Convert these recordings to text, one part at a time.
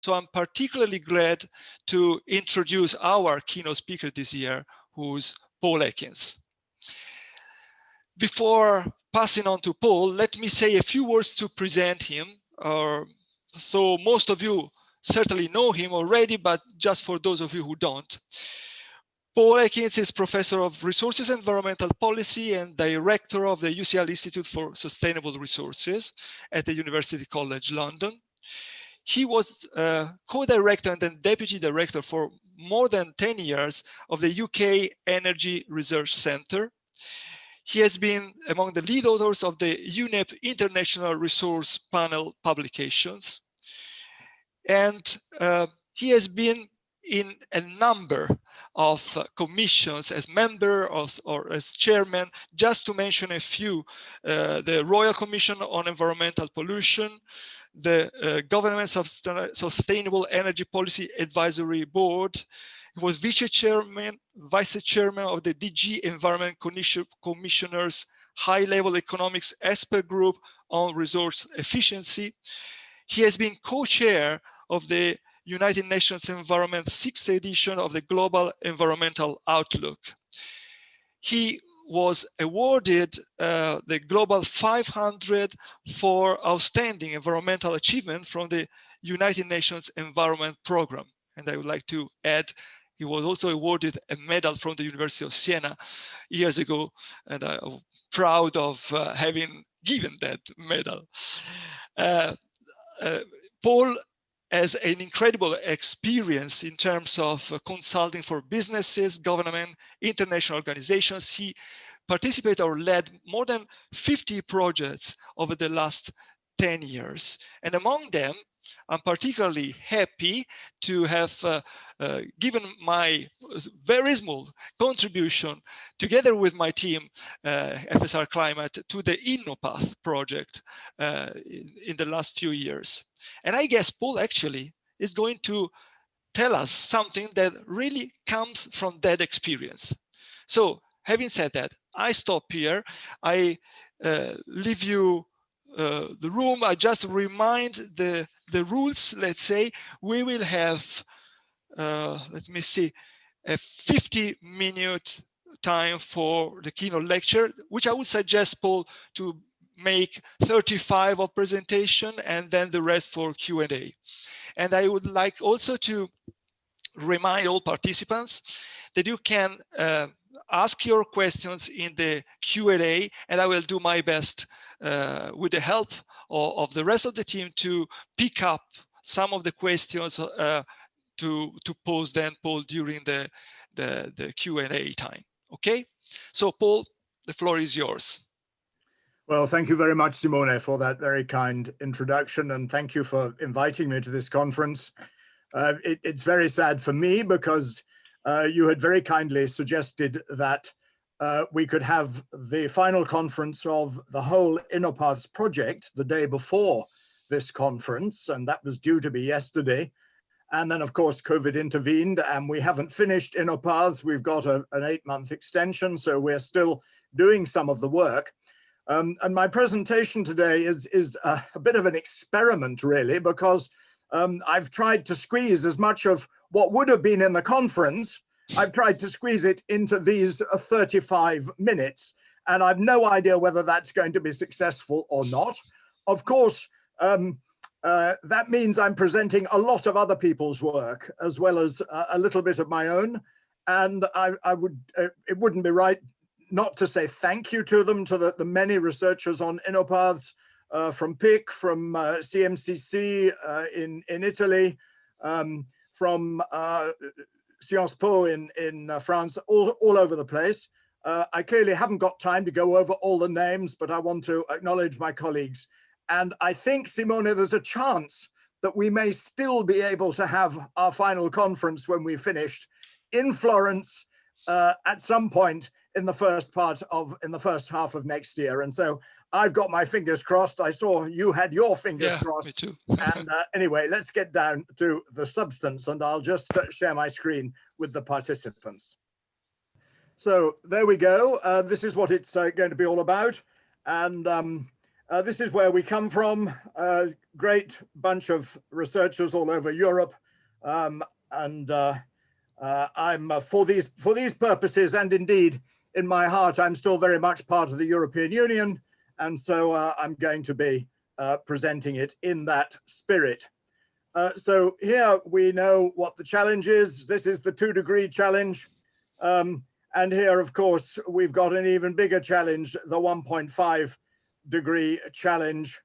So I'm particularly glad to introduce our keynote speaker this year, who's Paul EKINS. Before passing on to Paul, let me say a few words to present him. So most of you certainly know him already, but just for those of you who don't. Paul EKINS is Professor of Resources and Environmental Policy and Director of the UCL Institute for Sustainable Resources at the University College London. He was co-director and then deputy director for more than 10 years of the UK Energy Research Centre. He has been among the lead authors of the UNEP International Resource Panel publications. And he has been in a number of commissions as member of, or as chairman, just to mention a few: the Royal Commission on Environmental Pollution, the Government Sustainable Energy Policy Advisory Board. He was vice chairman of the DG Environment Commissioner's High-Level Economics Expert Group on Resource Efficiency. He has been co-chair of the United Nations Environment 6th edition of the Global Environmental Outlook. He was awarded the Global 500 for outstanding environmental achievement from the United Nations Environment Programme. And I would like to add, he was also awarded a medal from the University of Siena years ago, and I'm proud of having given that medal. Paul has an incredible experience in terms of consulting for businesses, government, international organizations. He participated or led more than 50 projects over the last 10 years. And among them, I'm particularly happy to have given my very small contribution, together with my team, FSR Climate, to the INNOPATHS project in the last few years. And I guess Paul actually is going to tell us something that really comes from that experience. So having said that, I stop here. I leave you the room. I just remind the rules. Let's say we will have, let me see, a 50-minute time for the keynote lecture, which I would suggest, Paul, to make 35 of presentation and then the rest for Q&A. And I would like also to remind all participants that you can ask your questions in the Q&A, and I will do my best with the help of the rest of the team to pick up some of the questions to pose then, Paul, during the Q&A time. Okay? So Paul, the floor is yours. Well, thank you very much, Simone, for that very kind introduction, and thank you for inviting me to this conference. It's very sad for me because you had very kindly suggested that we could have the final conference of the whole INNOPATHS project the day before this conference, and that was due to be yesterday. And then, of course, COVID intervened, and we haven't finished INNOPATHS. We've got an 8-month extension, so we're still doing some of the work. And my presentation today is a bit of an experiment, really, because I've tried to squeeze as much of what would have been in the conference. I've tried to squeeze it into these 35 minutes, and I've no idea whether that's going to be successful or not. Of course, that means I'm presenting a lot of other people's work as well as a little bit of my own, and it wouldn't be right not to say thank you to them, to the many researchers on INNOPATHS, from PIC, from CMCC in Italy, from Sciences Po in France, all over the place. I clearly haven't got time to go over all the names, but I want to acknowledge my colleagues. And I think, Simone, there's a chance that we may still be able to have our final conference when we've finished in Florence at some point in the first half of next year. And so I've got my fingers crossed. I saw you had your fingers crossed. Me too. And anyway, let's get down to the substance, and I'll just share my screen with the participants. So there we go. This is what it's going to be all about. And This is where we come from, a great bunch of researchers all over Europe. I'm for these purposes, and indeed in my heart, I'm still very much part of the European Union. And so I'm going to be presenting it in that spirit. So here we know what the challenge is. This is the 2-degree challenge. And here, of course, we've got an even bigger challenge, the 1.5-degree challenge,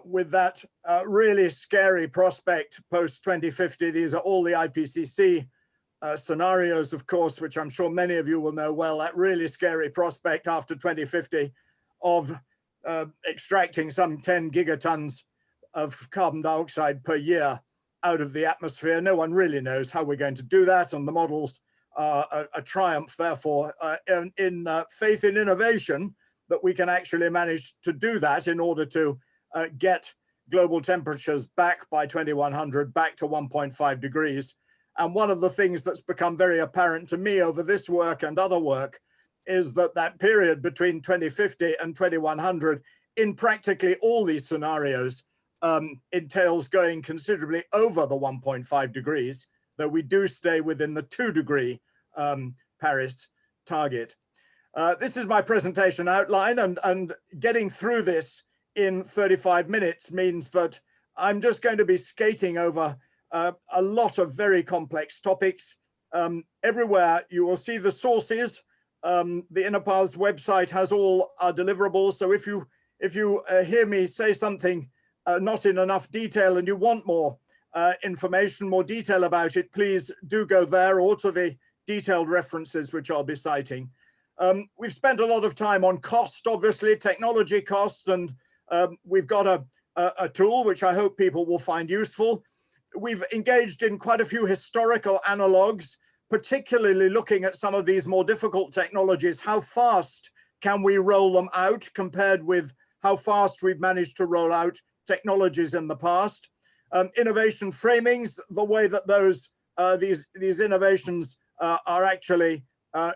with that really scary prospect post-2050. These are all the IPCC scenarios, of course, which I'm sure many of you will know well, that really scary prospect after 2050 of extracting some 10 gigatons of carbon dioxide per year out of the atmosphere. No one really knows how we're going to do that, and the models are a triumph, therefore, in faith in innovation, that we can actually manage to do that in order to get global temperatures back by 2100, back to 1.5 degrees. And one of the things that's become very apparent to me over this work and other work is that that period between 2050 and 2100, in practically all these scenarios, entails going considerably over the 1.5 degrees, though we do stay within the 2-degree Paris target. This is my presentation outline, and getting through this in 35 minutes means that I'm just going to be skating over a lot of very complex topics. Everywhere you will see the sources. The INNOPATHS website has all our deliverables. So if you hear me say something not in enough detail and you want more information, more detail about it, please do go there, or to the detailed references which I'll be citing. We've spent a lot of time on cost, obviously, technology costs, and we've got a tool which I hope people will find useful. We've engaged in quite a few historical analogues, particularly looking at some of these more difficult technologies. How fast can we roll them out compared with how fast we've managed to roll out technologies in the past? Innovation framings, the way that these innovations are actually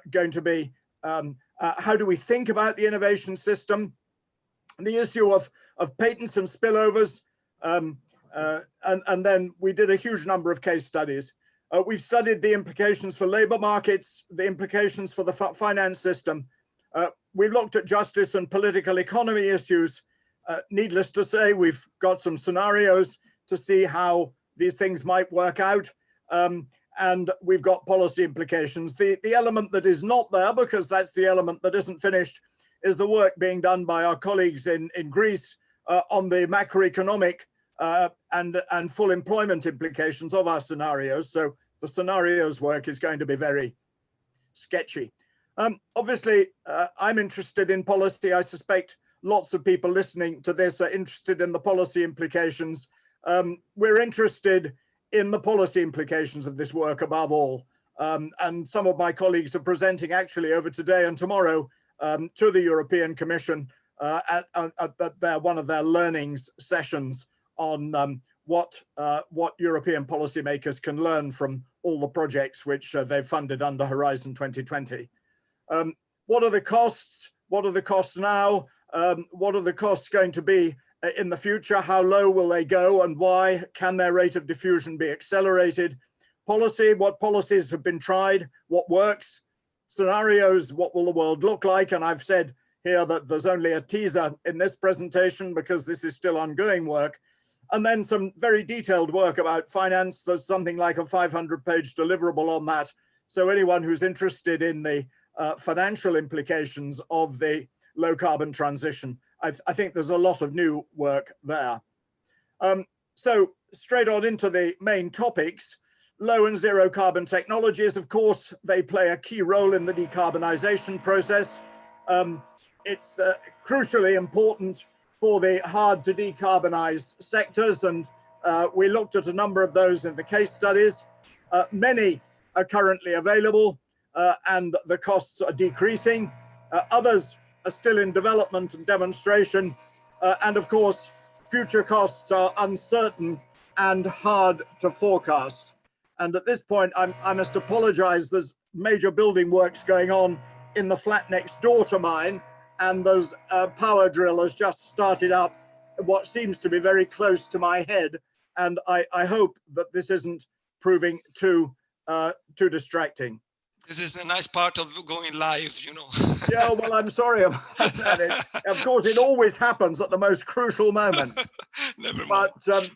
going to be, how do we think about the innovation system? The issue of patents and spillovers, and then we did a huge number of case studies. We've studied the implications for labor markets, the implications for the finance system. We've looked at justice and political economy issues. Needless to say, we've got some scenarios to see how these things might work out. And we've got policy implications. The element that is not there, because that's the element that isn't finished, is the work being done by our colleagues in Greece on the macroeconomic and full employment implications of our scenarios. So the scenarios work is going to be very sketchy. Obviously, I'm interested in policy. I suspect lots of people listening to this are interested in the policy implications. We're interested in the policy implications of this work above all. And some of my colleagues are presenting actually over today and tomorrow to the European Commission at one of their learnings sessions on what European policymakers can learn from all the projects which they've funded under Horizon 2020. What are the costs? What are the costs now? What are the costs going to be in the future? How low will they go, and why? Can their rate of diffusion be accelerated? Policy, what policies have been tried? What works? Scenarios, what will the world look like? And I've said here that there's only a teaser in this presentation because this is still ongoing work. And then some very detailed work about finance. There's something like a 500-page deliverable on that. So anyone who's interested in the financial implications of the low carbon transition, I think there's a lot of new work there. So straight on into the main topics. Low and zero carbon technologies, of course, they play a key role in the decarbonization process. It's crucially important for the hard to decarbonize sectors, and we looked at a number of those in the case studies. Many are currently available and the costs are decreasing. Others are still in development and demonstration. And of course, future costs are uncertain and hard to forecast. And at this point, I must apologize. There's major building works going on in the flat next door to mine. and there's a power drill has just started up what seems to be very close to my head, and I hope that this isn't proving too distracting. This is the nice part of going live, you know. Yeah, well, I'm sorry about that. Of course, it always happens at the most crucial moment. Never mind. But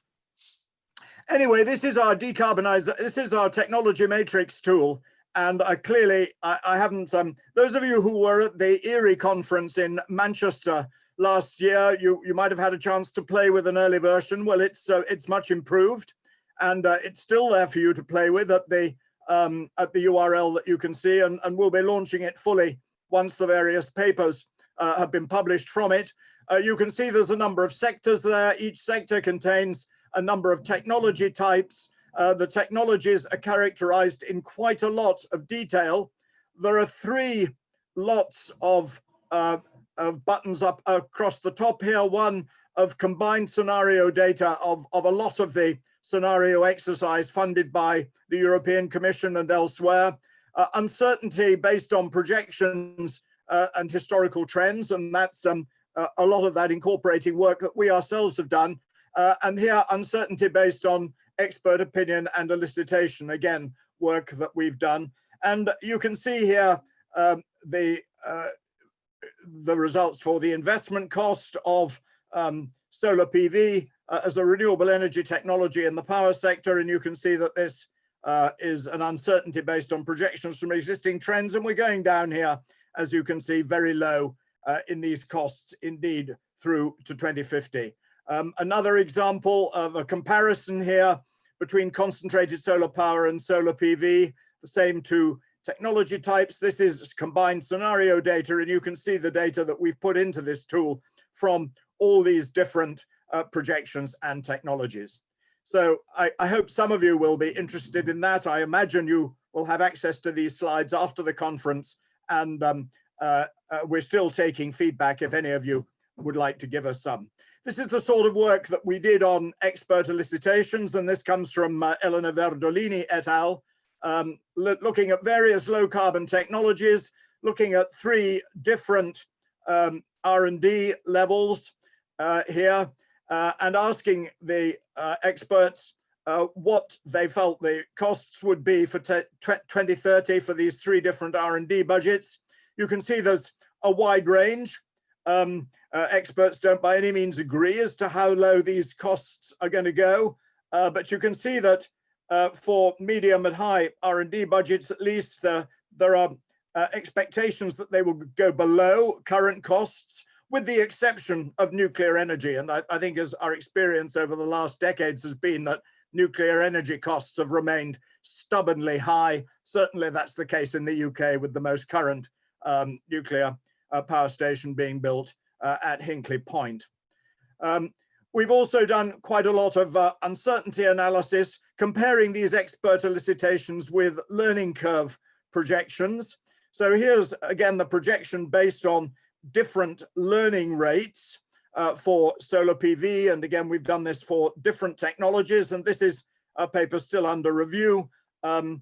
anyway, this is our decarbonizer. This is our technology matrix tool. And clearly, I haven't, those of you who were at the ERI conference in Manchester last year, you might have had a chance to play with an early version. Well, it's much improved, and it's still there for you to play with at the URL that you can see, and we'll be launching it fully once the various papers have been published from it. You can see there's a number of sectors there. Each sector contains a number of technology types. The technologies are characterized in quite a lot of detail. There are 3 lots of buttons up across the top here. One of combined scenario data of a lot of the scenario exercise funded by the European Commission and elsewhere. Uncertainty based on projections and historical trends, and that's a lot of that incorporating work that we ourselves have done. And here, uncertainty based on expert opinion and elicitation, again, work that we've done. And you can see here the results for the investment cost of solar PV as a renewable energy technology in the power sector. And you can see that this is an uncertainty based on projections from existing trends. And we're going down here, as you can see, very low in these costs indeed through to 2050. Another example of a comparison here between concentrated solar power and solar PV, the same 2 technology types. This is combined scenario data, and you can see the data that we've put into this tool from all these different projections and technologies. So I hope some of you will be interested in that. I imagine you will have access to these slides after the conference, and we're still taking feedback if any of you would like to give us some. This is the sort of work that we did on expert elicitations, and this comes from Elena Verdolini et al., looking at various low carbon technologies, looking at 3 different R&D levels here, and asking the experts what they felt the costs would be for 2030 for these 3 different R&D budgets. You can see there's a wide range. Experts don't by any means agree as to how low these costs are going to go, but you can see that for medium and high R&D budgets, at least, there are expectations that they will go below current costs, with the exception of nuclear energy. And I think as our experience over the last decades has been that nuclear energy costs have remained stubbornly high. Certainly that's the case in the UK, with the most current nuclear power station being built at Hinkley Point. We've also done quite a lot of uncertainty analysis, comparing these expert elicitations with learning curve projections. So here's again the projection based on different learning rates for solar PV. And again, we've done this for different technologies, and this is a paper still under review. And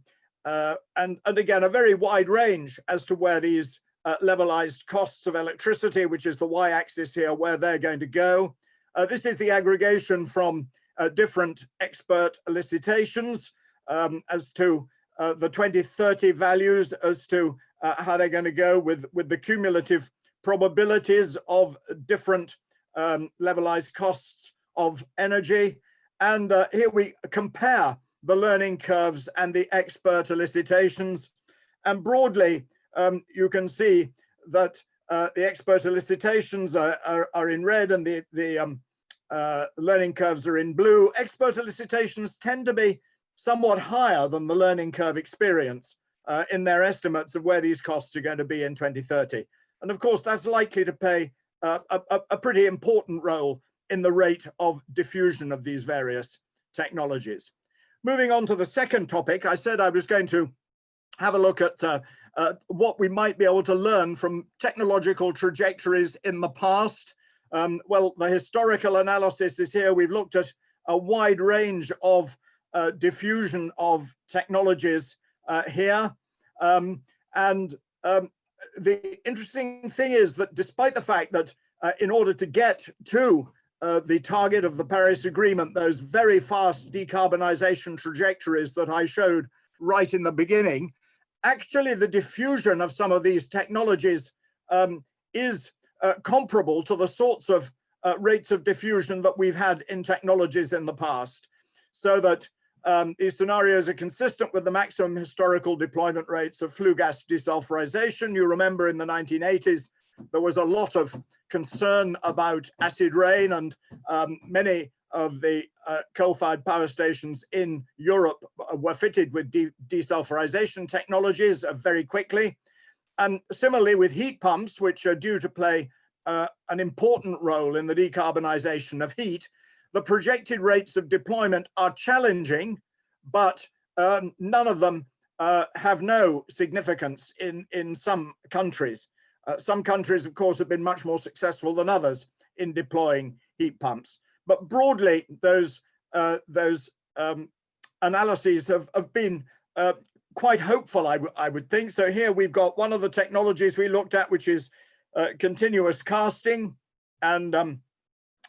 again, a very wide range as to where these levelized costs of electricity, which is the y-axis here, where they're going to go. This is the aggregation from different expert elicitations as to the 2030 values, as to how they're going to go with the cumulative probabilities of different levelized costs of energy. And here we compare the learning curves and the expert elicitations. And broadly, you can see that the expert elicitations are in red, and the learning curves are in blue. Expert elicitations tend to be somewhat higher than the learning curve experience in their estimates of where these costs are going to be in 2030. And of course, that's likely to play a pretty important role in the rate of diffusion of these various technologies. Moving on to the second topic, I said I was going to have a look at what we might be able to learn from technological trajectories in the past. Well, the historical analysis is here. We've looked at a wide range of diffusion of technologies here. the interesting thing is that despite the fact that in order to get to the target of the Paris Agreement, those very fast decarbonization trajectories that I showed right in the beginning, actually the diffusion of some of these technologies is comparable to the sorts of rates of diffusion that we've had in technologies in the past. So that these scenarios are consistent with the maximum historical deployment rates of flue gas desulfurization. You remember in the 1980s, there was a lot of concern about acid rain, and many of the coal-fired power stations in Europe were fitted with desulfurization technologies very quickly. And similarly with heat pumps, which are due to play an important role in the decarbonization of heat, the projected rates of deployment are challenging, but none of them have no significance in some countries. Some countries, of course, have been much more successful than others in deploying heat pumps. But broadly, those analyses have been quite hopeful, I would think. So here we've got one of the technologies we looked at, which is continuous casting. And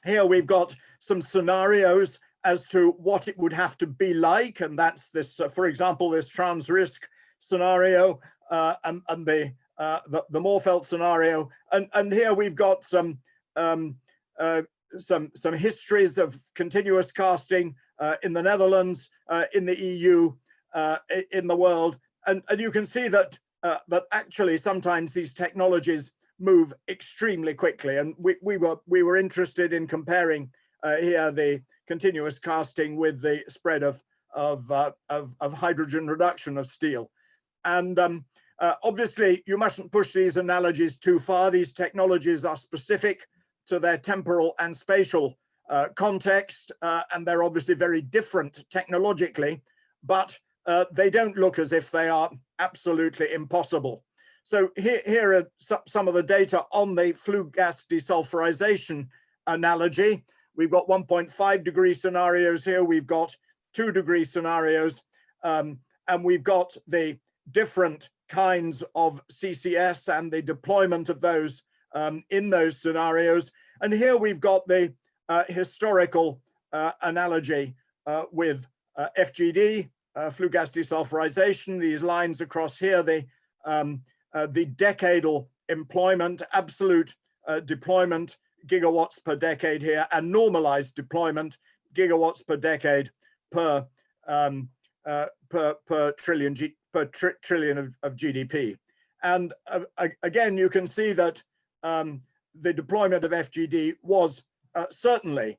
here we've got some scenarios as to what it would have to be like. And that's this, for example, this trans-risk scenario and the Moorfeld scenario. And here we've got some histories of continuous casting in the Netherlands, in the EU, in the world. And you can see that that actually sometimes these technologies move extremely quickly. And we were interested in comparing here the continuous casting with the spread of hydrogen reduction of steel. And obviously, you mustn't push these analogies too far. These technologies are specific to their temporal and spatial context, and they're obviously very different technologically, but they don't look as if they are absolutely impossible. So here are some of the data on the flue gas desulfurization analogy. We've got 1.5 degree scenarios here. We've got 2 degree scenarios, and we've got the different kinds of CCS and the deployment of those in those scenarios. And here we've got the historical analogy with FGD, flue gas desulfurization. These lines across here, the decadal employment, absolute deployment, gigawatts per decade here, and normalized deployment, gigawatts per decade per trillion of GDP. And again, you can see that the deployment of FGD was certainly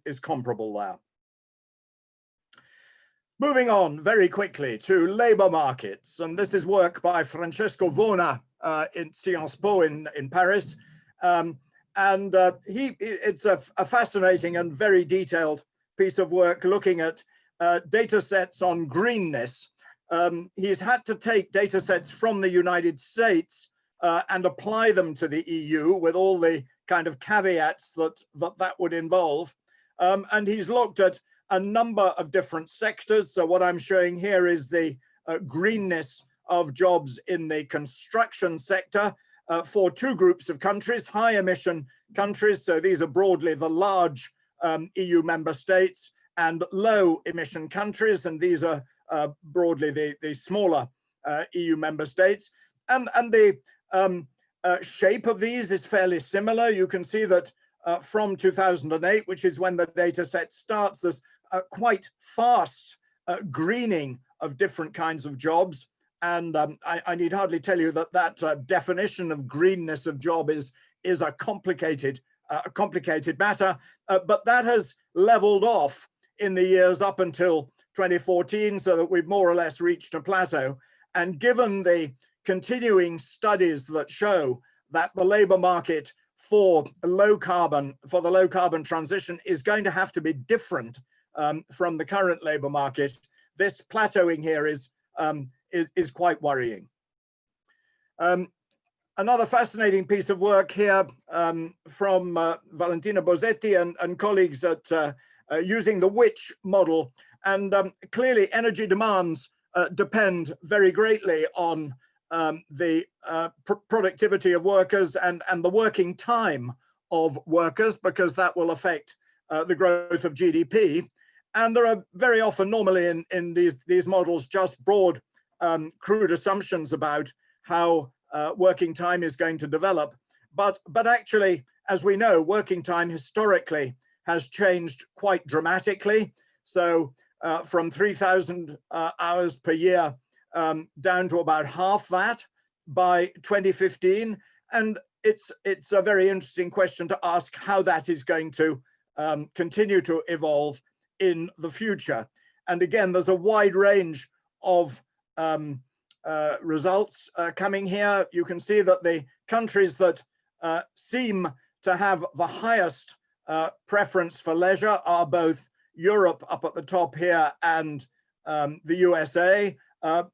is comparable there. Moving on very quickly to labor markets, and this is work by Francesco Vona in Sciences Po in Paris, it's a fascinating and very detailed piece of work looking at data sets on greenness. He's had to take data sets from the United States and apply them to the EU with all the kind of caveats that would involve. And he's looked at a number of different sectors. So what I'm showing here is the greenness of jobs in the construction sector for 2 groups of countries, high emission countries. So these are broadly the large EU member states, and low emission countries. And these are broadly the smaller EU member states. And the shape of these is fairly similar. You can see that from 2008, which is when the data set starts, there's quite fast greening of different kinds of jobs. And I need hardly tell you that definition of greenness of job is a complicated matter, but that has leveled off in the years up until 2014, so that we've more or less reached a plateau. And given the continuing studies that show that the labor market for the low carbon transition is going to have to be different from the current labor market, this plateauing here is quite worrying. Another fascinating piece of work here from Valentina Bozzetti and colleagues at using the WITCH model. And clearly energy demands depend very greatly on the productivity of workers and the working time of workers, because that will affect the growth of GDP. And there are very often normally in these models just broad crude assumptions about how working time is going to develop. But actually, as we know, working time historically has changed quite dramatically. So from 3,000 hours per year down to about half that by 2015. And it's a very interesting question to ask how that is going to continue to evolve in the future. And again, there's a wide range of results coming here. You can see that the countries that seem to have the highest preference for leisure are both Europe up at the top here and the USA,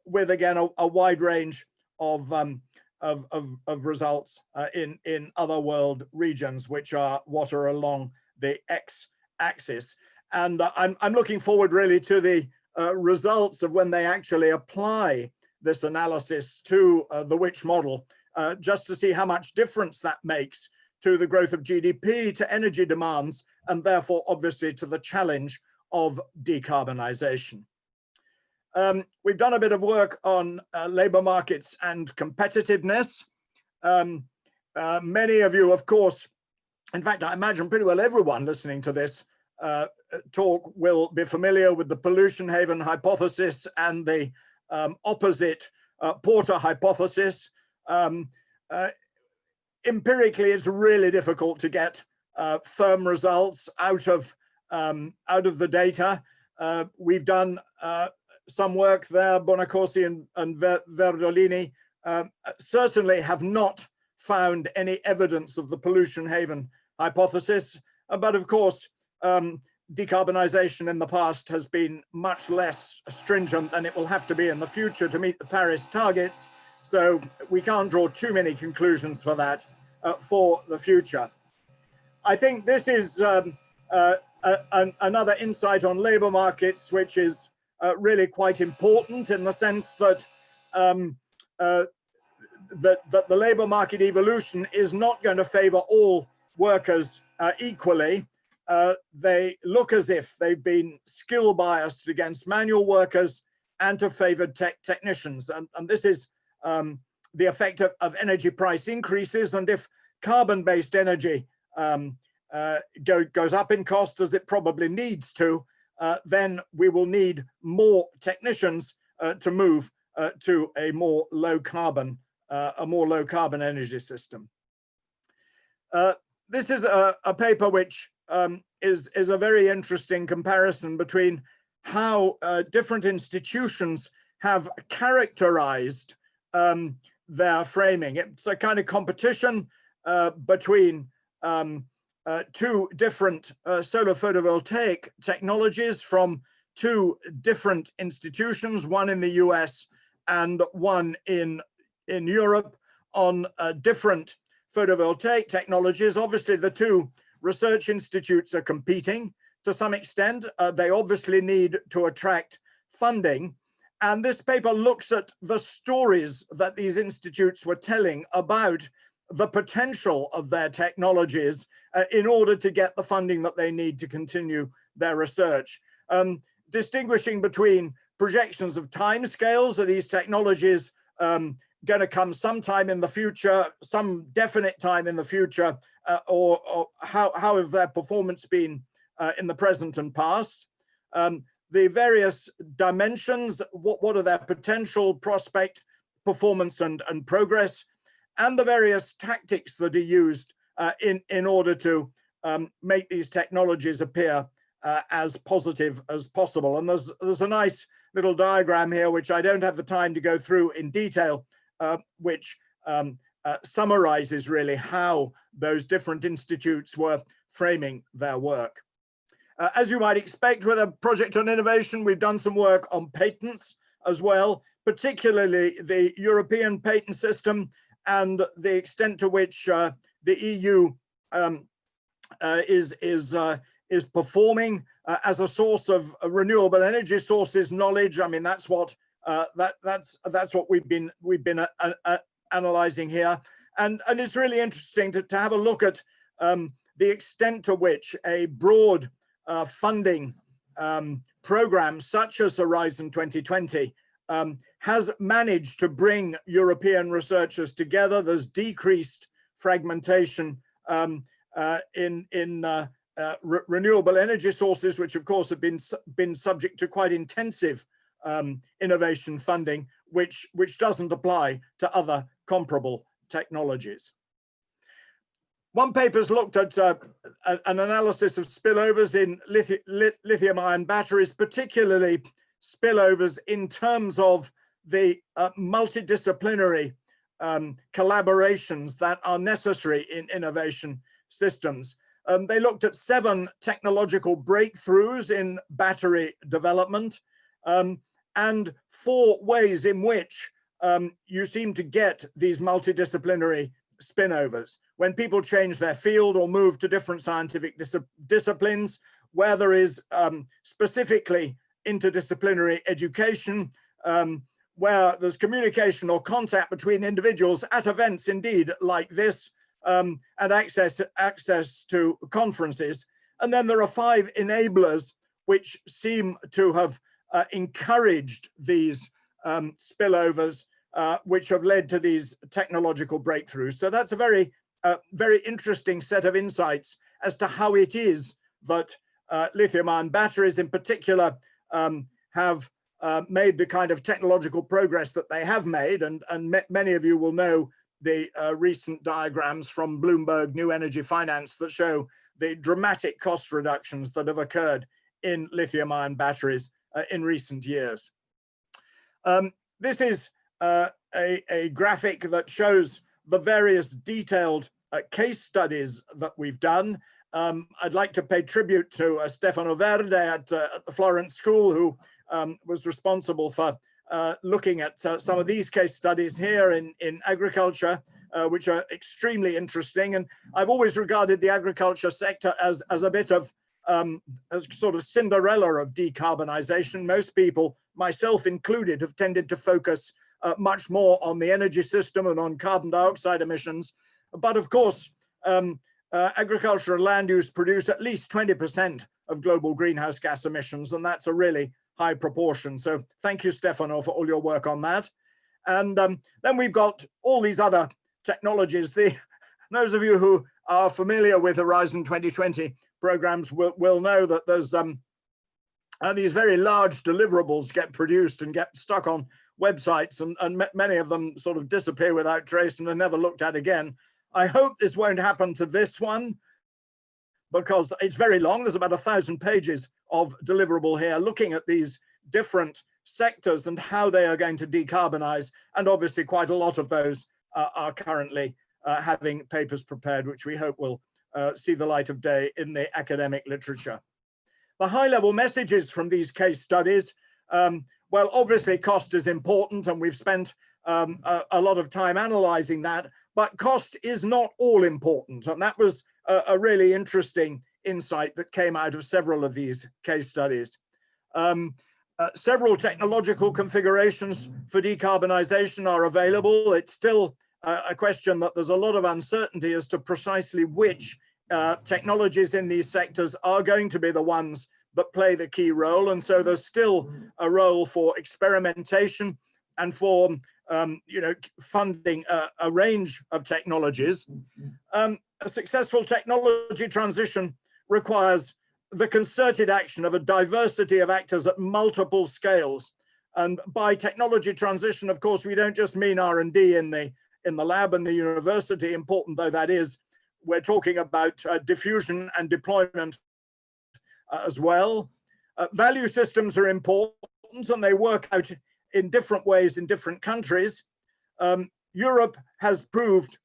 with again a wide range of results in other world regions, which are what are along the x-axis. And I'm looking forward really to the results of when they actually apply this analysis to the WICH model, just to see how much difference that makes to the growth of GDP, to energy demands, and therefore obviously to the challenge of decarbonization. We've done a bit of work on labor markets and competitiveness. Many of you, of course, in fact, I imagine pretty well everyone listening to this talk will be familiar with the pollution haven hypothesis and the opposite Porter hypothesis. Empirically, it's really difficult to get firm results out of the data. We've done some work there. Bonacorsi and Verdolini certainly have not found any evidence of the pollution haven hypothesis. But of course, decarbonization in the past has been much less stringent than it will have to be in the future to meet the Paris targets. So we can't draw too many conclusions for that for the future. I think this is another insight on labor markets, which is really quite important in the sense that that the labor market evolution is not going to favor all workers equally. They look as if they've been skill biased against manual workers and to favored technicians. And this is the effect of energy price increases. And if carbon-based energy goes up in cost, as it probably needs to, then we will need more technicians to move to a more low carbon energy system. This is a paper which is a very interesting comparison between how different institutions have characterized their framing. It's a kind of competition between two different solar photovoltaic technologies from two different institutions, one in the US and one in Europe, on different photovoltaic technologies. Obviously, the two research institutes are competing to some extent. They obviously need to attract funding. And this paper looks at the stories that these institutes were telling about the potential of their technologies in order to get the funding that they need to continue their research. Distinguishing between projections of timescales of these technologies going to come sometime in the future, some definite time in the future, or how have their performance been in the present and past. The various dimensions, what are their potential, prospect, performance, and progress, and the various tactics that are used in order to make these technologies appear as positive as possible. And there's a nice little diagram here, which I don't have the time to go through in detail, which summarizes really how those different institutes were framing their work. As you might expect with a project on innovation, we've done some work on patents as well, particularly the European patent system and the extent to which the EU is performing as a source of renewable energy sources knowledge. I mean, that's what That's what we've been analyzing here, and it's really interesting to have a look at the extent to which a broad funding program such as Horizon 2020 has managed to bring European researchers together. There's decreased fragmentation in renewable energy sources, which of course have been subject to quite intensive innovation funding, which doesn't apply to other comparable technologies. One paper's looked at an analysis of spillovers in lithium-ion batteries, particularly spillovers in terms of the multidisciplinary collaborations that are necessary in innovation systems. They looked at 7 technological breakthroughs in battery development and 4 ways in which you seem to get these multidisciplinary spillovers. When people change their field or move to different scientific disciplines, where there is specifically interdisciplinary education, where there's communication or contact between individuals at events indeed like this, and access to conferences. And then there are 5 enablers which seem to have encouraged these spillovers, which have led to these technological breakthroughs. So that's a very interesting set of insights as to how it is that lithium-ion batteries in particular have made the kind of technological progress that they have made. And many of you will know the recent diagrams from Bloomberg New Energy Finance that show the dramatic cost reductions that have occurred in lithium-ion batteries in recent years. This is a graphic that shows the various detailed case studies that we've done. I'd like to pay tribute to Stefano Verde at the Florence School, who was responsible for looking at some of these case studies here in agriculture, which are extremely interesting. And I've always regarded the agriculture sector as a bit of as sort of Cinderella of decarbonization. Most people, myself included, have tended to focus much more on the energy system and on carbon dioxide emissions. But of course, agriculture and land use produce at least 20% of global greenhouse gas emissions, and that's a really high proportion. So thank you, Stefano, for all your work on that. And then we've got all these other technologies. Those of you who are familiar with Horizon 2020 programs will know that there's these very large deliverables get produced and get stuck on websites, and many of them sort of disappear without trace and are never looked at again. I hope this won't happen to this one, because it's very long. There's about 1,000 pages of deliverable here looking at these different sectors and how they are going to decarbonize. And obviously quite a lot of those are currently having papers prepared, which we hope will see the light of day in the academic literature. The high-level messages from these case studies, well, obviously cost is important, and we've spent a lot of time analyzing that, but cost is not all important. And that was a really interesting insight that came out of several of these case studies. Several technological configurations for decarbonization are available. It's still a question that there's a lot of uncertainty as to precisely which technologies in these sectors are going to be the ones that play the key role. And so there's still a role for experimentation and for funding a range of technologies. A successful technology transition requires the concerted action of a diversity of actors at multiple scales. And by technology transition, of course, we don't just mean R&D in the lab and the university, important though that is. We're talking about diffusion and deployment as well. Value systems are important, and they work out in different ways in different countries. Europe has proved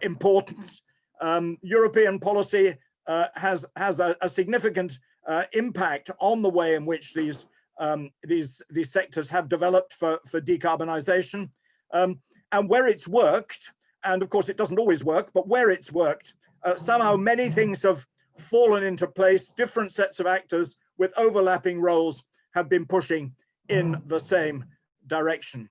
important. European policy has a significant impact on the way in which these sectors have developed for decarbonization. And where it's worked, and of course it doesn't always work, but where it's worked, somehow many things have fallen into place. Different sets of actors with overlapping roles have been pushing in the same direction.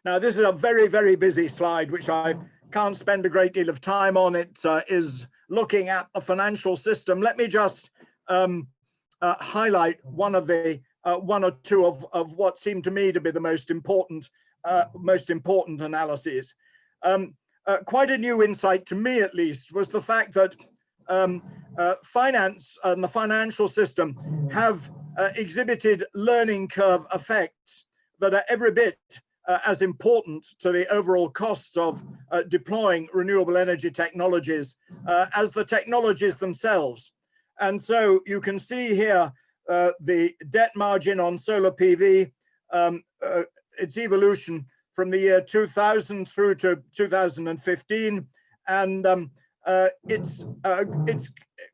Now, this is a very, very busy slide, which I can't spend a great deal of time on. It is looking at the financial system. Let me just highlight one or two of what seem to me to be the most important analyses. Quite a new insight to me, at least, was the fact that finance and the financial system have exhibited learning curve effects that are every bit as important to the overall costs of deploying renewable energy technologies as the technologies themselves. And so you can see here the debt margin on solar PV, its evolution from the year 2000 through to 2015, and it's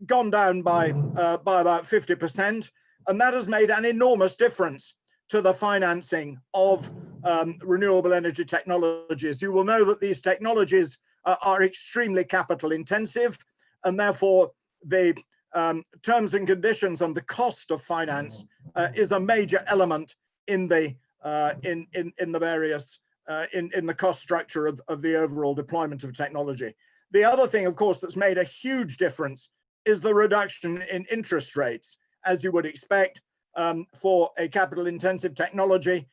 gone down by about 50%, and that has made an enormous difference to the financing of renewable energy technologies. You will know that these technologies are extremely capital intensive, and therefore the terms and conditions and the cost of finance is a major element in the various in the cost structure of the overall deployment of technology. The other thing, of course, that's made a huge difference is the reduction in interest rates, as you would expect for a capital intensive technology.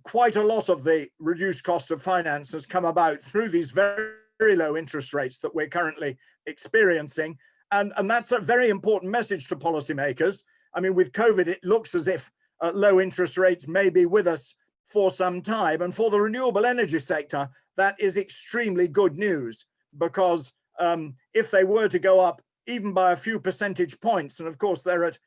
Quite a lot of the reduced cost of finance has come about through these very, very low interest rates that we're currently experiencing. And that's a very important message to policymakers. I mean, with COVID, it looks as if low interest rates may be with us for some time. And for the renewable energy sector, that is extremely good news, because if they were to go up even by a few percentage points, and of course they're at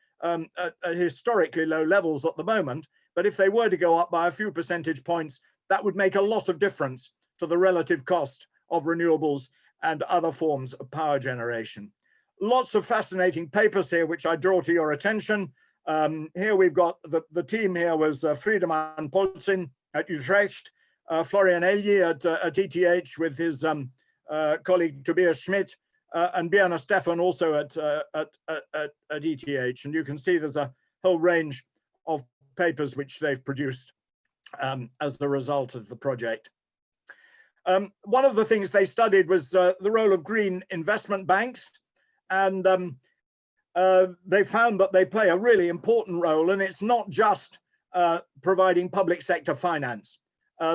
historically low levels at the moment, but if they were to go up by a few percentage points, that would make a lot of difference to the relative cost of renewables and other forms of power generation. Lots of fascinating papers here, which I draw to your attention. Here we've got the team here was Friedemann Polzin at Utrecht, Florian Elji at ETH with his colleague Tobias Schmidt, and Bjarne Stefan also at ETH. And you can see there's a whole range of papers which they've produced as the result of the project. One of the things they studied was the role of green investment banks, and they found that they play a really important role, and it's not just providing public sector finance.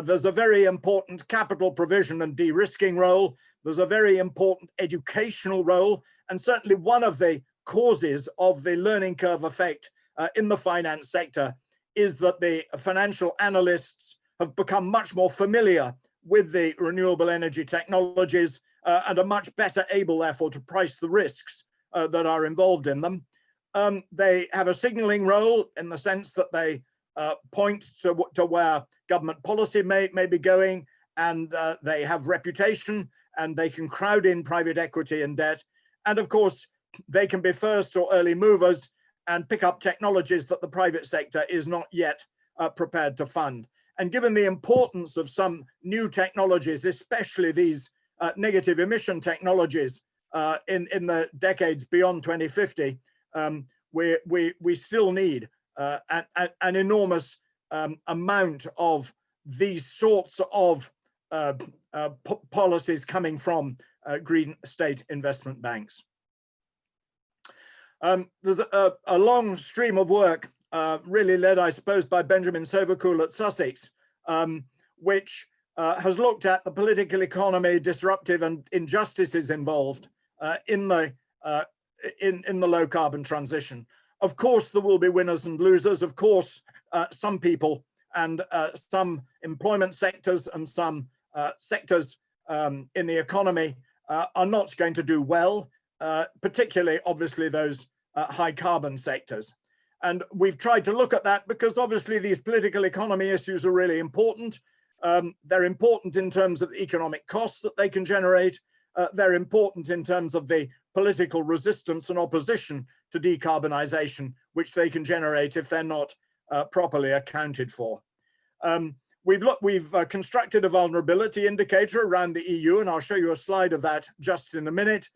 There's a very important capital provision and de-risking role. There's a very important educational role, and certainly one of the causes of the learning curve effect in the finance sector is that the financial analysts have become much more familiar with the renewable energy technologies and are much better able, therefore, to price the risks that are involved in them. They have a signaling role in the sense that they point to where government policy may be going, and they have reputation, and they can crowd in private equity and debt. And of course, they can be first or early movers and pick up technologies that the private sector is not yet prepared to fund. And given the importance of some new technologies, especially these negative emission technologies in the decades beyond 2050, we still need an enormous amount of these sorts of policies coming from green state investment banks. There's a long stream of work really led, I suppose, by Benjamin Sovacool at Sussex, which has looked at the political economy, disruptive and injustices involved in the low carbon transition. Of course, there will be winners and losers. Of course, some people and some employment sectors and some sectors in the economy are not going to do well, particularly, obviously, those high carbon sectors. And we've tried to look at that because obviously these political economy issues are really important. They're important in terms of the economic costs that they can generate. They're important in terms of the political resistance and opposition to decarbonization, which they can generate if they're not properly accounted for. We've constructed a vulnerability indicator around the EU, and I'll show you a slide of that just in a minute.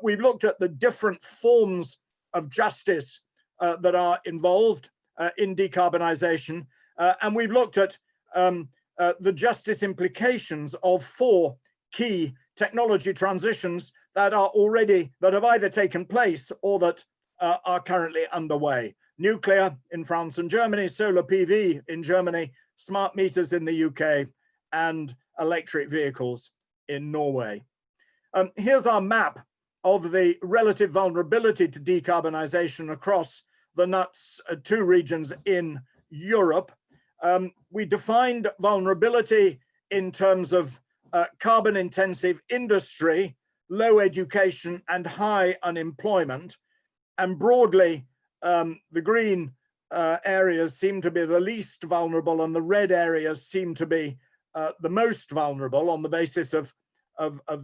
We've looked at the different forms of justice that are involved in decarbonisation. And we've looked at the justice implications of 4 key technology transitions that have either taken place or that are currently underway. Nuclear in France and Germany, solar PV in Germany, smart meters in the UK, and electric vehicles in Norway. Here's our map of the relative vulnerability to decarbonisation across the NUTS 2 regions in Europe. We defined vulnerability in terms of carbon-intensive industry, low education, and high unemployment. And broadly, the green areas seem to be the least vulnerable, and the red areas seem to be the most vulnerable on the basis of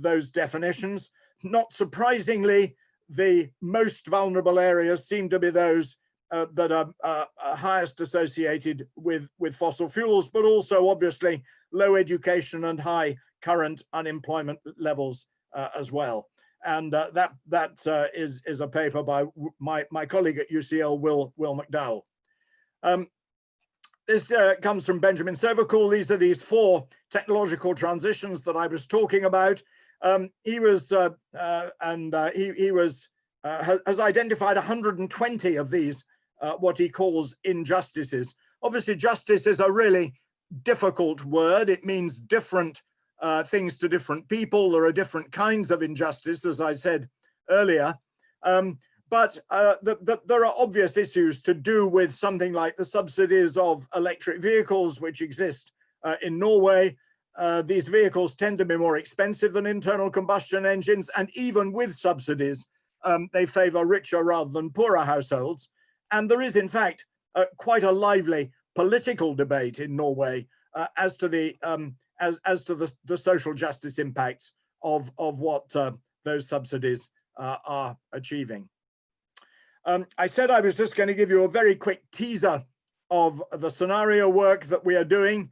those definitions. Not surprisingly, the most vulnerable areas seem to be those that are highest associated with fossil fuels, but also obviously low education and high current unemployment levels as well. And that is a paper by my colleague at UCL, Will McDowell. This comes from Benjamin Sovacool. These are these 4 technological transitions that I was talking about. He has identified 120 of these, what he calls injustices. Obviously, justice is a really difficult word. It means different things to different people. There are different kinds of injustice, as I said earlier. But there are obvious issues to do with something like the subsidies of electric vehicles, which exist in Norway. These vehicles tend to be more expensive than internal combustion engines, and even with subsidies, they favor richer rather than poorer households. And there is, in fact, quite a lively political debate in Norway as to the social justice impacts of what those subsidies are achieving. I said I was just going to give you a very quick teaser of the scenario work that we are doing.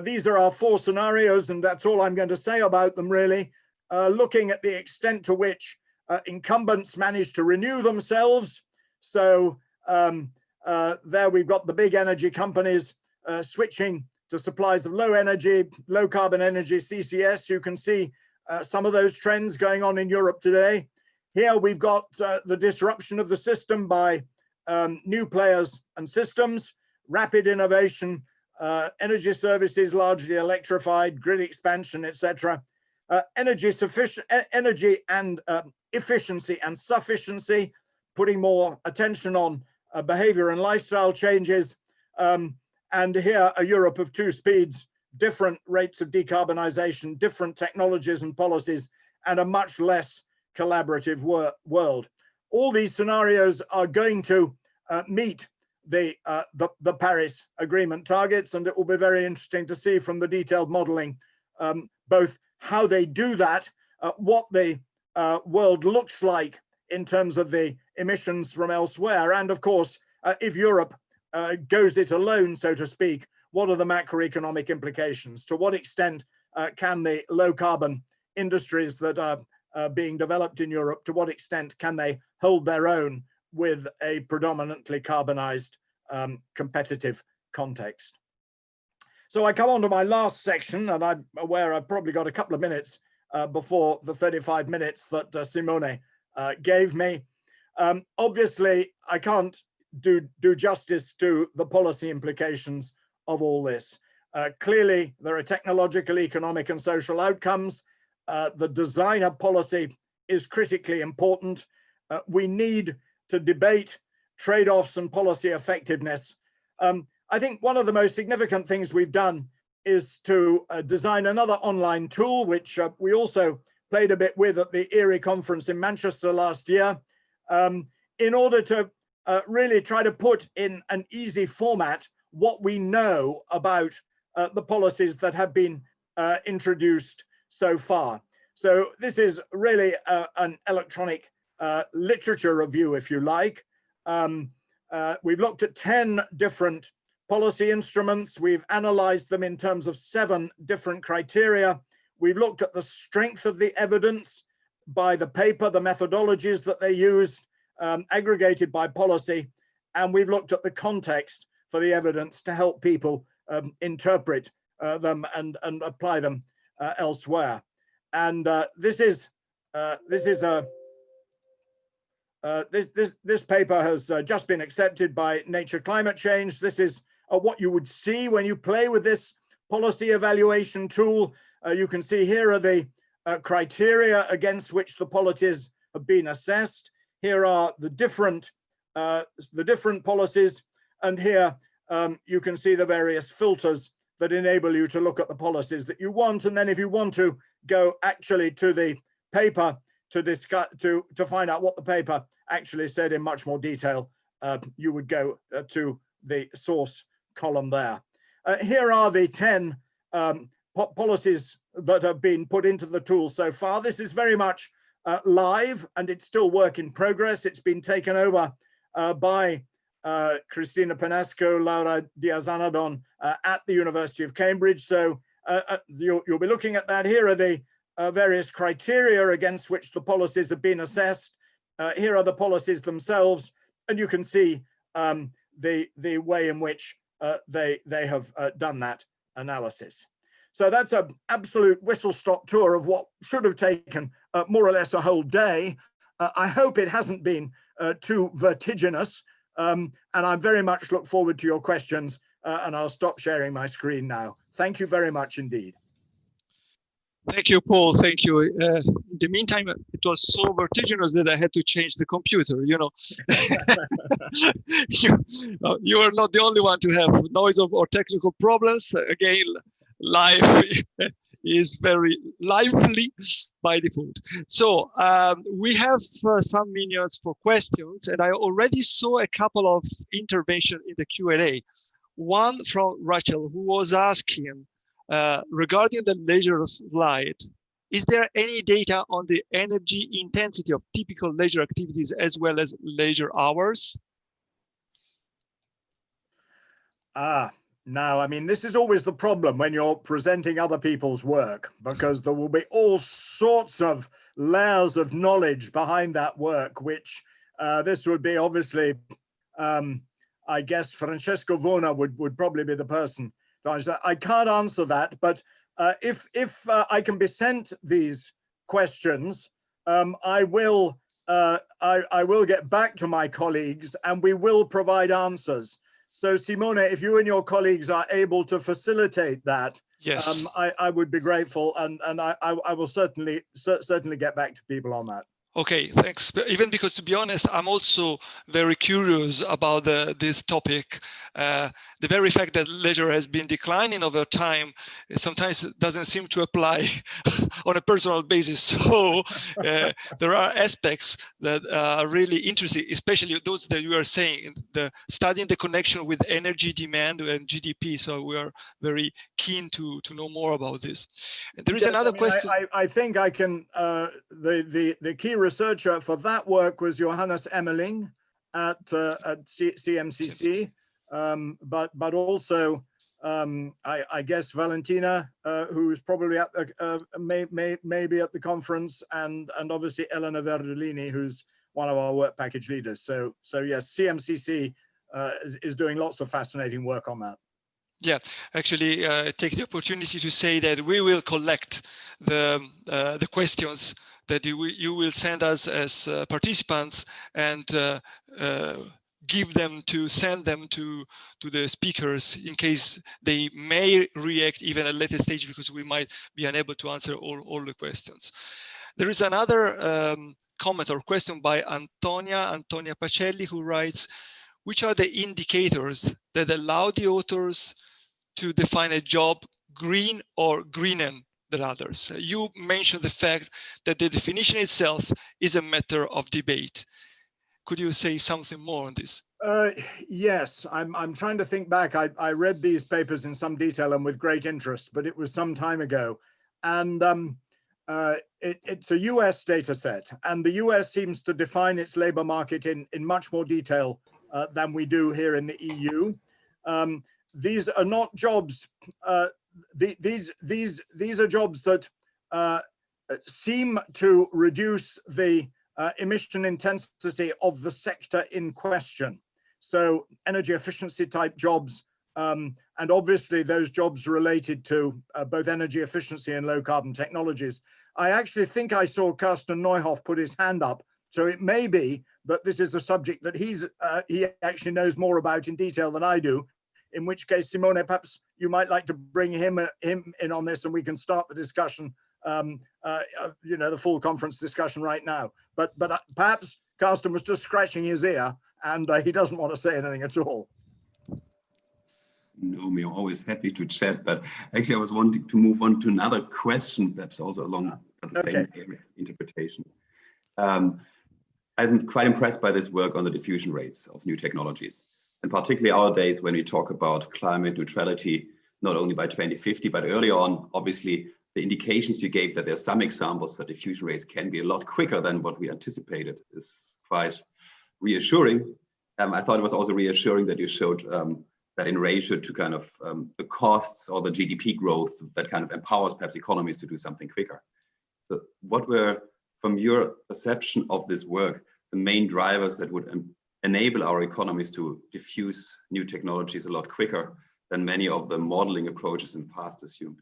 These are our 4 scenarios, and that's all I'm going to say about them, really. Looking at the extent to which incumbents manage to renew themselves. So there we've got the big energy companies switching to supplies of low carbon energy, CCS. You can see some of those trends going on in Europe today. Here we've got the disruption of the system by new players and systems, rapid innovation, energy services largely electrified, grid expansion, etc. Energy and efficiency and sufficiency, putting more attention on behavior and lifestyle changes. And here a Europe of 2 speeds, different rates of decarbonisation, different technologies and policies, and a much less collaborative world. All these scenarios are going to meet the Paris Agreement targets, and it will be very interesting to see from the detailed modelling both how they do that, what the world looks like in terms of the emissions from elsewhere, and of course, if Europe goes it alone, so to speak, what are the macroeconomic implications? To what extent can the low carbon industries that are being developed in Europe, to what extent can they hold their own with a predominantly carbonized competitive context? So I come on to my last section, and I'm aware I've probably got a couple of minutes before the 35 minutes that Simone gave me. Obviously, I can't do justice to the policy implications of all this. Clearly, there are technological, economic, and social outcomes. The design of policy is critically important. We need to debate trade-offs and policy effectiveness. I think one of the most significant things we've done is to design another online tool, which we also played a bit with at the ERI conference in Manchester last year, in order to really try to put in an easy format what we know about the policies that have been introduced so far. So this is really an electronic literature review, if you like. We've looked at 10 different policy instruments. We've analyzed them in terms of 7 different criteria. We've looked at the strength of the evidence by the paper, the methodologies that they used, aggregated by policy, and we've looked at the context for the evidence to help people interpret them and apply them elsewhere. And this paper has just been accepted by Nature Climate Change. This is what you would see when you play with this policy evaluation tool. You can see here are the criteria against which the policies have been assessed. Here are the different policies, and here you can see the various filters that enable you to look at the policies that you want. And then if you want to go actually to the paper to discuss, to find out what the paper actually said in much more detail, you would go to the source column there. Here are the 10 policies that have been put into the tool so far. This is very much live, and it's still work in progress. It's been taken over by Cristina Penasco, Laura Diaz-Anadon at the University of Cambridge. So you'll be looking at that. Here are the various criteria against which the policies have been assessed. Here are the policies themselves, and you can see the way in which they have done that analysis. So that's an absolute whistle-stop tour of what should have taken more or less a whole day. I hope it hasn't been too vertiginous, and I very much look forward to your questions, and I'll stop sharing my screen now. Thank you very much indeed. Thank you, Paul. Thank you. In the meantime, it was so vertiginous that I had to change the computer, you know. You are not the only one to have noise or technical problems. Again, life is very lively by default. So we have some minutes for questions, and I already saw a couple of interventions in the Q&A. One from Rachel, who was asking, regarding the leisure slide, is there any data on the energy intensity of typical leisure activities as well as leisure hours? Now, I mean, this is always the problem when you're presenting other people's work, because there will be all sorts of layers of knowledge behind that work, which this would be obviously, I guess Francesco Vona would probably be the person. I can't answer that, but if I can be sent these questions, I will get back to my colleagues and we will provide answers. So Simone, if you and your colleagues are able to facilitate that, yes, I would be grateful, and I will certainly get back to people on that. Okay, thanks. Even because, to be honest, I'm also very curious about this topic. The very fact that leisure has been declining over time sometimes doesn't seem to apply on a personal basis. So there are aspects that are really interesting, especially those that you are saying, studying the connection with energy demand and GDP. So we are very keen to know more about this. And there is another question. I think I can, the key researcher for that work was Johannes Emmerling at CMCC, but also I guess Valentina, who's probably at maybe at the conference, and obviously Elena Verdolini, who's one of our work package leaders. So yes, CMCC is doing lots of fascinating work on that. Yeah, actually, take the opportunity to say that we will collect the questions that you will send us as participants, and send them to the speakers in case they may react even at a later stage, because we might be unable to answer all the questions. There is another comment or question by Antonia Pacelli, who writes, which are the indicators that allow the authors to define a job green or greener than others? You mentioned the fact that the definition itself is a matter of debate. Could you say something more on this? Yes, I'm trying to think back. I read these papers in some detail and with great interest, but it was some time ago. And it's a US data set, and the US seems to define its labor market in much more detail than we do here in the EU. These are not jobs. These are jobs that seem to reduce the emission intensity of the sector in question. So energy efficiency type jobs, and obviously those jobs related to both energy efficiency and low carbon technologies. I actually think I saw Carsten Neuhoff put his hand up. So it may be that this is a subject that he actually knows more about in detail than I do, in which case, Simone, perhaps you might like to bring him in on this and we can start the discussion, you know, the full conference discussion right now. But perhaps Carsten was just scratching his ear and he doesn't want to say anything at all. No, we're always happy to chat, but actually I was wanting to move on to another question, perhaps also along the same area of interpretation. I'm quite impressed by this work on the diffusion rates of new technologies, and particularly our days when we talk about climate neutrality, not only by 2050, but early on, obviously, the indications you gave that there are some examples that diffusion rates can be a lot quicker than what we anticipated is quite reassuring. I thought it was also reassuring that you showed that in ratio to kind of the costs or the GDP growth that kind of empowers perhaps economies to do something quicker. So what were, from your perception of this work, the main drivers that would enable our economies to diffuse new technologies a lot quicker than many of the modeling approaches in the past assumed?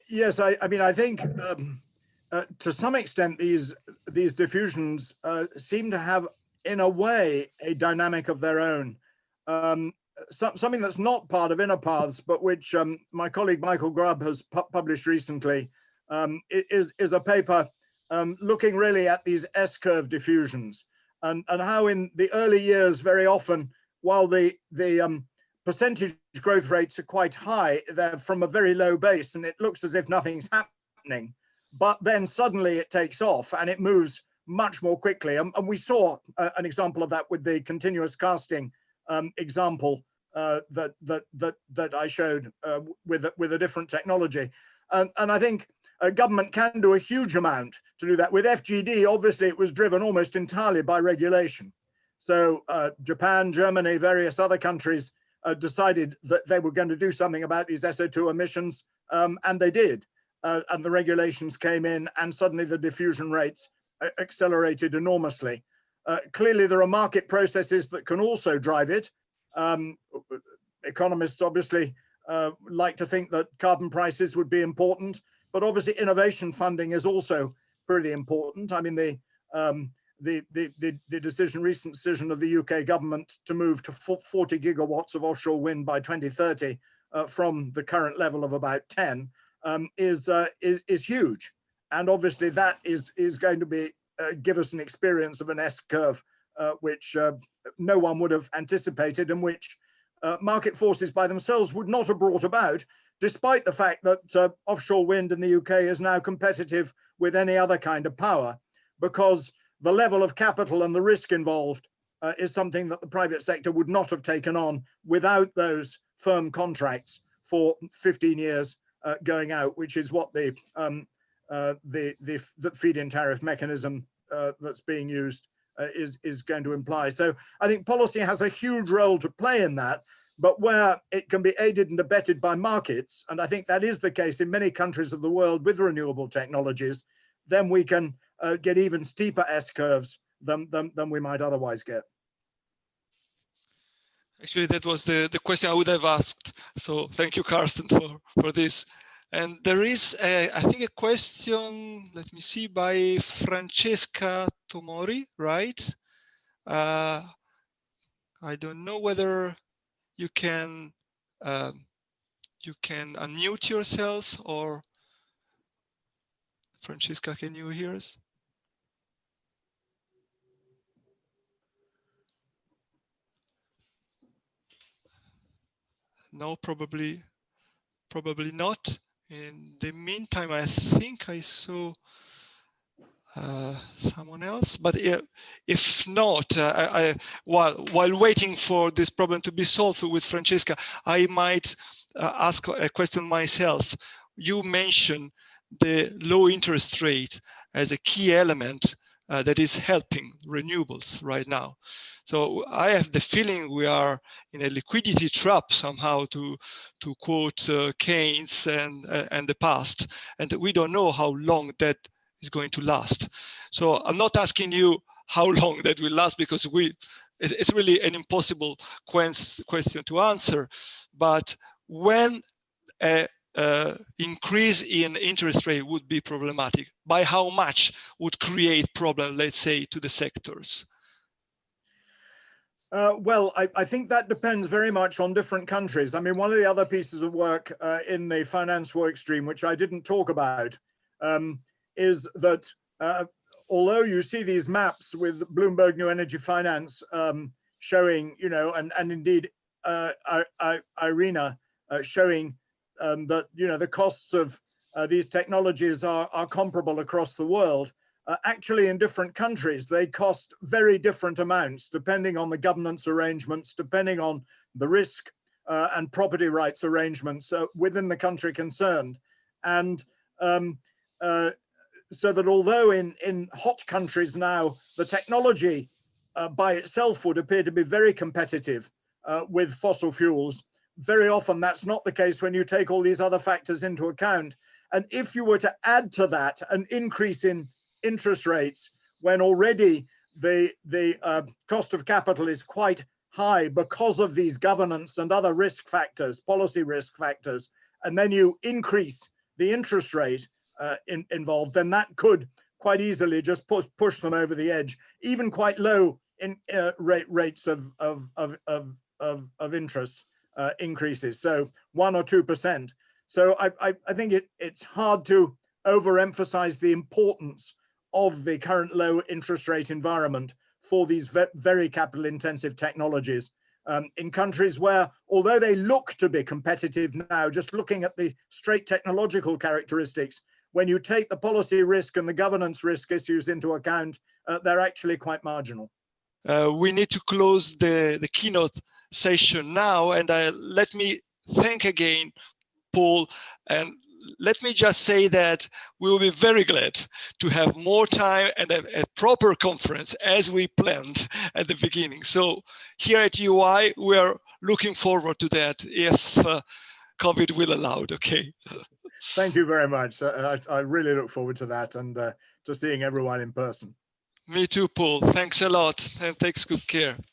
Yes, I mean, I think to some extent these diffusions seem to have, in a way, a dynamic of their own. Something that's not part of INNOPATHS, but which my colleague Michael Grubb has published recently, is a paper looking really at these S-curve diffusions and how in the early years, very often, while the percentage growth rates are quite high, they're from a very low base and it looks as if nothing's happening, but then suddenly it takes off and it moves much more quickly. And we saw an example of that with the continuous casting example that I showed with a different technology. And I think a government can do a huge amount to do that. With FGD, obviously it was driven almost entirely by regulation. So Japan, Germany, various other countries decided that they were going to do something about these SO2 emissions, and they did. And the regulations came in and suddenly the diffusion rates accelerated enormously. Clearly there are market processes that can also drive it. Economists obviously like to think that carbon prices would be important, but obviously innovation funding is also pretty important. I mean, the recent decision of the UK government to move to 40 gigawatts of offshore wind by 2030 from the current level of about 10 is huge. And obviously that is going to be give us an experience of an S-curve, which no one would have anticipated and which market forces by themselves would not have brought about, despite the fact that offshore wind in the UK is now competitive with any other kind of power, because the level of capital and the risk involved is something that the private sector would not have taken on without those firm contracts for 15 years going out, which is what the feed-in tariff mechanism that's being used is going to imply. So I think policy has a huge role to play in that, but where it can be aided and abetted by markets, and I think that is the case in many countries of the world with renewable technologies, then we can get even steeper S-curves than we might otherwise get. Actually, that was the question I would have asked. So thank you, Carsten, for this. And there is, I think, a question, let me see, by Francesca Tomori, right? I don't know whether you can unmute yourself, or Francesca, can you hear us? No, probably not. In the meantime, I think I saw someone else, but if not, while waiting for this problem to be solved with Francesca, I might ask a question myself. You mentioned the low interest rate as a key element that is helping renewables right now. So I have the feeling we are in a liquidity trap somehow, to quote Keynes and the past, and we don't know how long that is going to last. So I'm not asking you how long that will last, because it's really an impossible question to answer. But when a increase in interest rate would be problematic, by how much would create problem, let's say, to the sectors? Well, I think that depends very much on different countries. I mean, one of the other pieces of work in the finance work stream, which I didn't talk about, is that although you see these maps with Bloomberg New Energy Finance showing, you know, and indeed IRENA showing that, you know, the costs of these technologies are comparable across the world. Actually, in different countries, they cost very different amounts, depending on the governance arrangements, depending on the risk and property rights arrangements within the country concerned. And so that although in hot countries now, the technology by itself would appear to be very competitive with fossil fuels, very often that's not the case when you take all these other factors into account. And if you were to add to that an increase in interest rates, when already the cost of capital is quite high because of these governance and other risk factors, policy risk factors, and then you increase the interest rate involved, then that could quite easily just push them over the edge, even quite low in rates of interest increases, so 1 or 2%. So I think it's hard to overemphasize the importance of the current low interest rate environment for these very capital intensive technologies in countries where, although they look to be competitive now, just looking at the straight technological characteristics, when you take the policy risk and the governance risk issues into account, they're actually quite marginal. We need to close the keynote session now, and let me thank again Paul, and let me just say that we will be very glad to have more time and a proper conference as we planned at the beginning. So here at UI, we are looking forward to that if COVID will allow it, okay? Thank you very much. I really look forward to that and to seeing everyone in person. Me too, Paul. Thanks a lot, and take good care.